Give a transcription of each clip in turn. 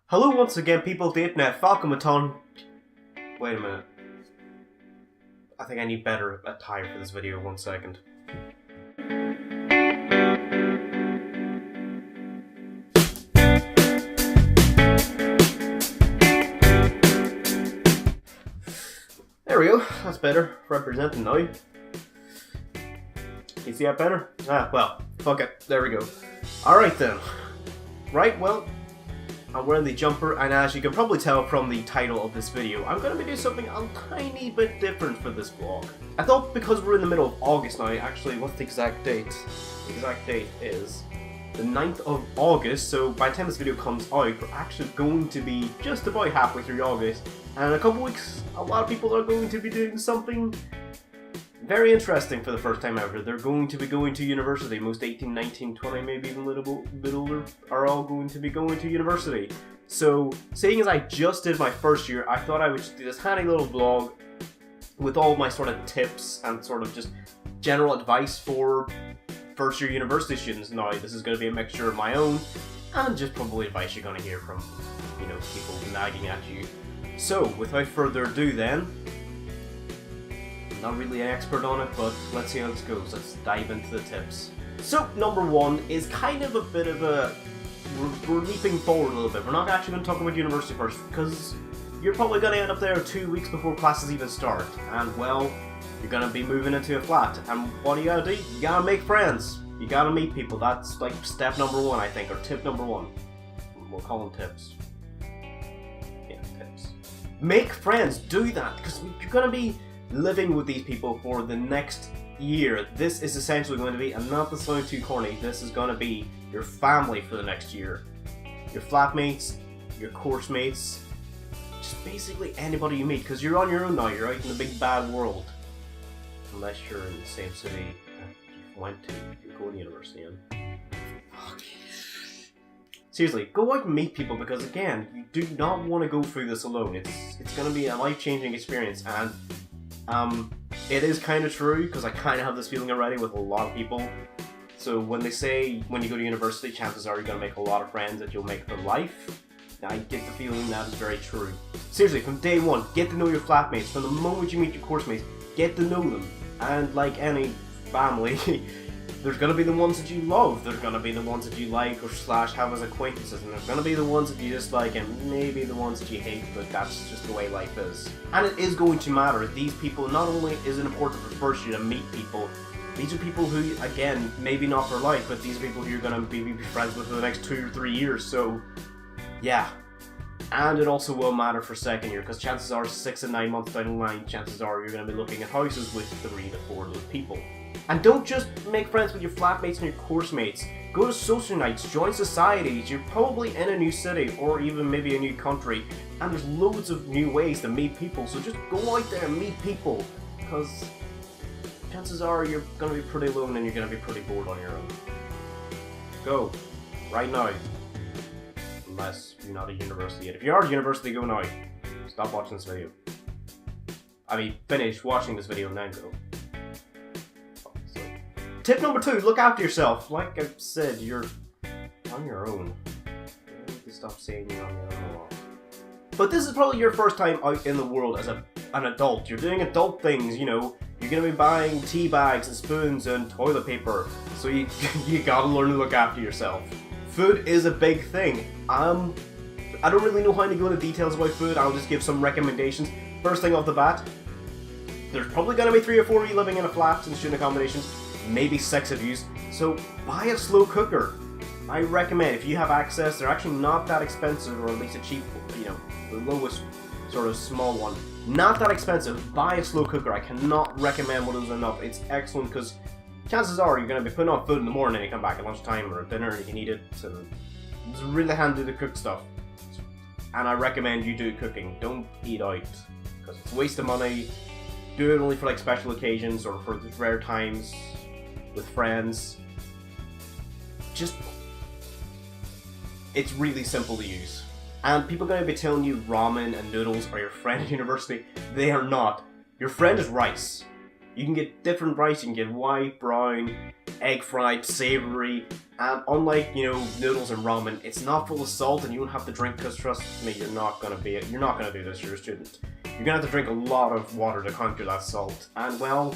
Hello once again, people of the internet. Falco, Maton. Wait a minute. I think I need better attire for this video. 1 second. There we go. That's better. Representing now. You see that better? Well, fuck it. There we go. Alright then. Right, well, I'm wearing the jumper, and as you can probably tell from the title of this video, I'm going to be doing something a tiny bit different for this vlog. I thought because we're in the middle of August now, actually, what's the exact date? The exact date is the 9th of August, so by the time this video comes out, we're actually going to be just about halfway through August, and in a couple weeks, a lot of people are going to be doing something very interesting for the first time ever. They're going to be going to university. Most 18, 19, 20, maybe even a little bit older are all going to be going to university. So, seeing as I just did my first year, I thought I would just do this handy little vlog with all my sort of tips and sort of just general advice for first year university students. Now, this is going to be a mixture of my own and just probably advice you're going to hear from, you know, people nagging at you. So, without further ado then, not really an expert on it, but let's see how this goes. Let's dive into the tips. So, number one is kind of a bit of a... We're leaping forward a little bit. We're not actually going to talk about university first, because you're probably going to end up there 2 weeks before classes even start. And, well, you're going to be moving into a flat. And what do you got to do? You got to make friends. You got to meet people. That's like step number one, I think, or tip number one. We'll call them tips. Yeah, tips. Make friends. Do that, because you're going to be living with these people for the next year. This is essentially going to be, and not to sound too corny, this is going to be your family for the next year. Your flatmates, your course mates, just basically anybody you meet, because you're on your own now, you're out in the big bad world. Unless you're in the same city that you went to, you're going to university in. Seriously, go out and meet people, because again, you do not want to go through this alone. It's going to be a life-changing experience, and it is kind of true, because I kind of have this feeling already with a lot of people. So when they say when you go to university, chances are you're going to make a lot of friends that you'll make for life. I get the feeling that is very true. Seriously, from day one, get to know your flatmates. From the moment you meet your course mates, get to know them. And like any family, there's going to be the ones that you love, there's going to be the ones that you like or slash have as acquaintances, and there's going to be the ones that you dislike, and maybe the ones that you hate, but that's just the way life is. And it is going to matter. These people, not only is it important for first year to meet people, these are people who, again, maybe not for life, but these are people who you're going to be friends with for the next 2 or 3 years, so yeah. And it also will matter for second year, because chances are 6 and 9 months down the line, chances are you're going to be looking at houses with 3 to 4 of those people. And don't just make friends with your flatmates and your course mates. Go to social nights, join societies. You're probably in a new city or even maybe a new country, and there's loads of new ways to meet people. So just go out there and meet people, because chances are you're going to be pretty alone and you're going to be pretty bored on your own. Go. Right now. Unless you're not at university yet. If you are at university, go now. Stop watching this video. I mean, finish watching this video and then go. Tip number 2, look after yourself. Like I said, you're on your own. You need to stop saying you're on your own a lot. But this is probably your first time out in the world as an adult. You're doing adult things, you know. You're going to be buying tea bags and spoons and toilet paper. So you gotta learn to look after yourself. Food is a big thing. I don't really know how to go into details about food. I'll just give some recommendations. First thing off the bat, there's probably going to be 3 or 4 of you living in a flat in student accommodations. Maybe 6 of you, so buy a slow cooker. I recommend, if you have access, they're actually not that expensive, or at least a cheap, you know, the lowest sort of small one. Not that expensive. Buy a slow cooker. I cannot recommend one of those enough. It's excellent, because chances are you're going to be putting on food in the morning and you come back at lunchtime or at dinner and you can eat it, so it's really handy to cook stuff. And I recommend you do cooking. Don't eat out, because it's a waste of money. Do it only for like special occasions or for rare times with friends. Just, it's really simple to use. And people are going to be telling you ramen and noodles are your friend at university. They are not. Your friend is rice. You can get different rice. You can get white, brown, egg fried, savory, and unlike, you know, noodles and ramen, it's not full of salt and you don't have to drink, because trust me, you're not gonna do this, you're a student. You're gonna have to drink a lot of water to counter that salt. And well,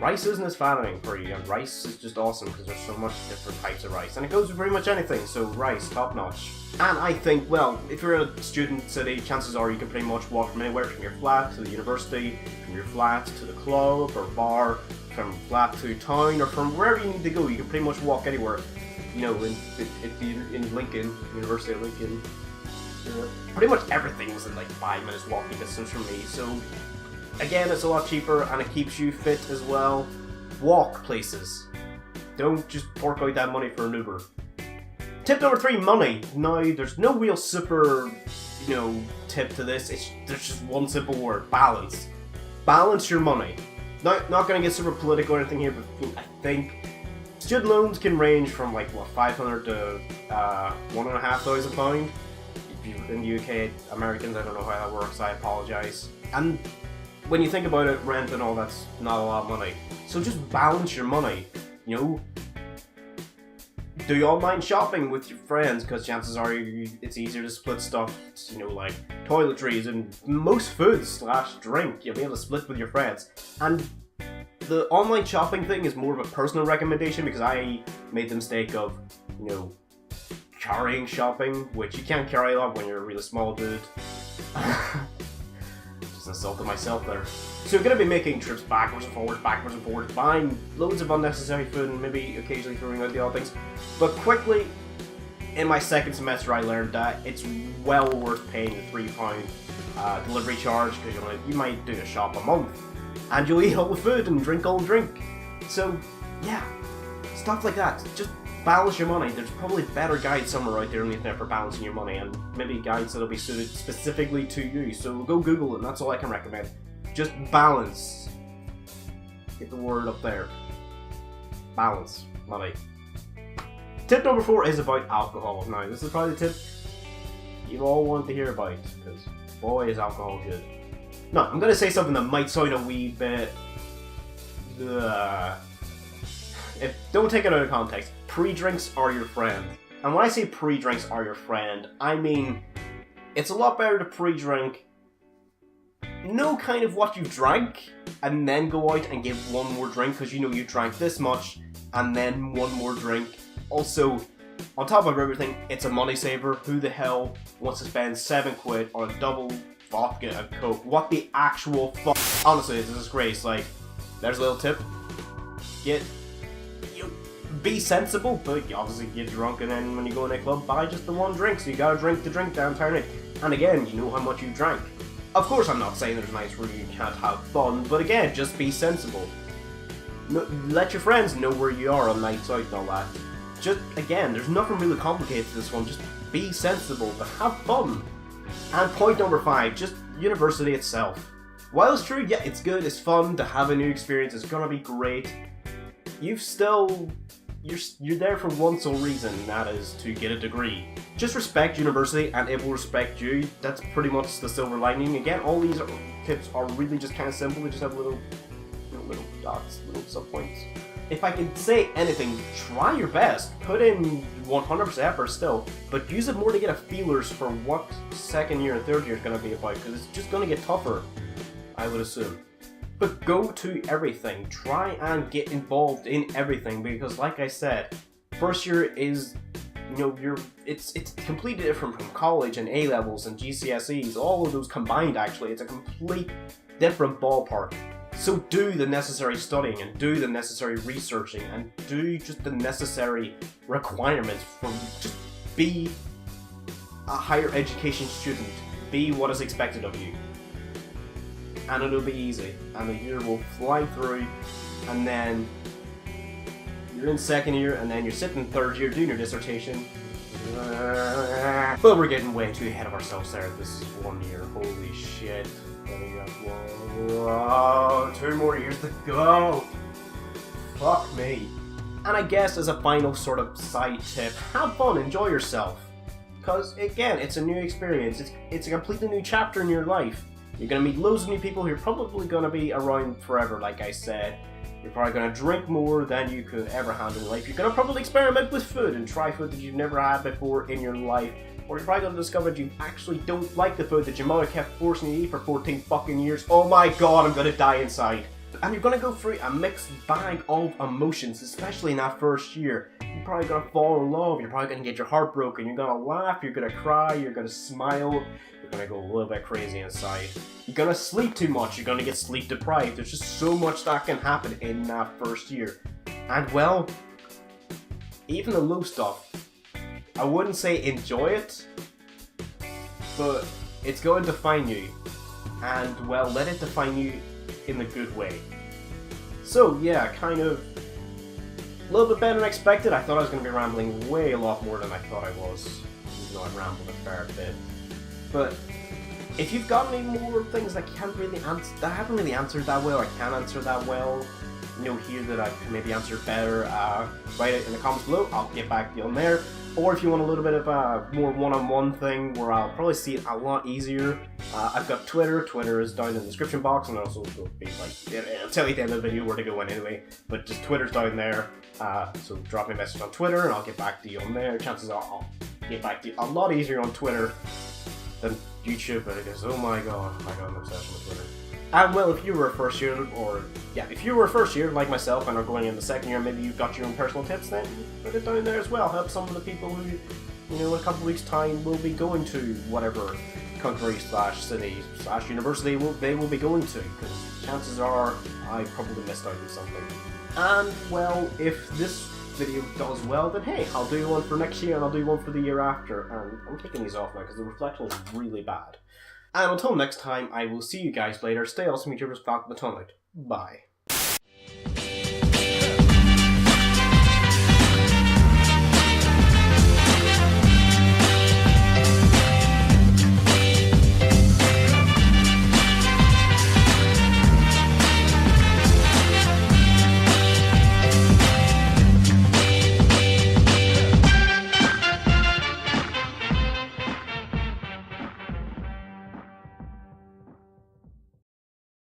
rice isn't as fattening for you, and rice is just awesome because there's so much different types of rice, and it goes with pretty much anything, so rice, top notch. And I think, well, if you're in a student city, chances are you can pretty much walk from anywhere, from your flat to the university, from your flat to the club or bar, from flat to town, or from wherever you need to go. You can pretty much walk anywhere. You know, in Lincoln, University of Lincoln, pretty much everything was in like 5 minutes walking distance from me, so again, it's a lot cheaper and it keeps you fit as well. Walk places. Don't just fork out that money for an Uber. Tip number 3, money. Now, there's no real super, you know, tip to this. There's just one simple word: balance. Balance your money. Not gonna get super political or anything here, but I think student loans can range from like what, 500 to £1,500. If you're in the UK, Americans, I don't know how that works. I apologize. And when you think about it, rent and all, that's not a lot of money. So just balance your money. You know, do online shopping with your friends, because chances are it's easier to split stuff, you know, like toiletries and most foods / drink. You'll be able to split with your friends. And the online shopping thing is more of a personal recommendation, because I made the mistake of, you know, carrying shopping, which you can't carry a lot when you're a really small dude. Just insulted myself there. So you're going to be making trips backwards and forwards, buying loads of unnecessary food and maybe occasionally throwing out the odd things. But quickly, in my second semester, I learned that it's well worth paying the £3 delivery charge, because you might do a shop a month and you'll eat all the food and drink all the drink. So yeah, stuff like that. Just balance your money. There's probably better guides somewhere out there on the internet for balancing your money, and maybe guides that'll be suited specifically to you. So go Google it, and that's all I can recommend. Just balance. Get the word up there. Balance money. Tip number 4 is about alcohol. Now, this is probably the tip you all want to hear about, because boy, is alcohol good. Now, I'm going to say something that might sound a wee bit... don't take it out of context. Pre-drinks are your friend. And when I say pre-drinks are your friend, I mean it's a lot better to pre-drink, know kind of what you drank, and then go out and give one more drink, because you know you drank this much, and then one more drink. Also, on top of everything, it's a money saver. Who the hell wants to spend £7 on a double vodka and coke? What the actual fuck? Honestly, it's a disgrace. Like, there's a little tip. Be sensible, but you obviously get drunk, and then when you go in a club, buy just the one drink, so you gotta drink the drink down entire night. And again, you know how much you drank. Of course, I'm not saying there's nights where you can't have fun, but again, just be sensible. Let your friends know where you are on nights out and all that. Just, again, there's nothing really complicated to this one, just be sensible, but have fun. And point number 5, just university itself. While it's true, yeah, it's good, it's fun to have a new experience, it's gonna be great, you're there for one sole reason, and that is to get a degree. Just respect university and it will respect you. That's pretty much the silver lining. Again, all these tips are really just kind of simple. They just have little dots, little sub-points. If I can say anything, try your best. Put in 100% effort still, but use it more to get a feelers for what second year and third year is going to be about, because it's just going to get tougher, I would assume. But go to everything. Try and get involved in everything, because like I said, first year is, you know, it's completely different from college and A-levels and GCSEs, all of those combined actually. It's a complete different ballpark. So do the necessary studying and do the necessary researching and do just the necessary requirements for just be a higher education student. Be what is expected of you. And it'll be easy, and the year will fly through, and then you're in second year, and then you're sitting third year doing your dissertation. But we're getting way too ahead of ourselves there. This is 1 year. Holy shit. Whoa, 2 more years to go. Fuck me. And I guess as a final sort of side tip, have fun, enjoy yourself. Because again, it's a new experience. It's a completely new chapter in your life. You're going to meet loads of new people who are probably going to be around forever, like I said. You're probably going to drink more than you could ever handle in life. You're going to probably experiment with food and try food that you've never had before in your life. Or you're probably going to discover that you actually don't like the food that your mother kept forcing you to eat for 14 fucking years. Oh my god, I'm going to die inside. And you're going to go through a mixed bag of emotions, especially in that first year. You're probably going to fall in love, you're probably going to get your heart broken, you're going to laugh, you're going to cry, you're going to smile, you're going to go a little bit crazy inside. You're going to sleep too much, you're going to get sleep deprived. There's just so much that can happen in that first year. And well, even the low stuff, I wouldn't say enjoy it, but it's going to define you. And well, let it define you in the good way. So yeah, kind of a little bit better than expected. I thought I was going to be rambling way a lot more than I thought I was, even though I rambled a fair bit. But if you've got any more things that can't really that I haven't really answered that well, I can't answer that well, here that I can maybe answer better, write it in the comments below. I'll get back to you on there. Or if you want a little bit of a more one-on-one thing where I'll probably see it a lot easier, I've got Twitter. Twitter is down in the description box, and also will be I'll tell you at the end of the video where to go in anyway. But just Twitter's down there, so drop me a message on Twitter, and I'll get back to you on there. Chances are I'll get back to you a lot easier on Twitter than YouTube, because oh my god, I got an obsession with Twitter. And well, if you were a first year, if you were a first year like myself and are going in the second year, maybe you've got your own personal tips, then put it down there as well. Help some of the people who, in a couple of weeks' time, will be going to whatever country / city / university they will be going to, because chances are I probably missed out on something. And well, if this video does well, then hey, I'll do one for next year and I'll do one for the year after. And I'm taking these off now because the reflection is really bad. And until next time, I will see you guys later. Stay awesome, YouTubers. Falco, Maton out. Bye.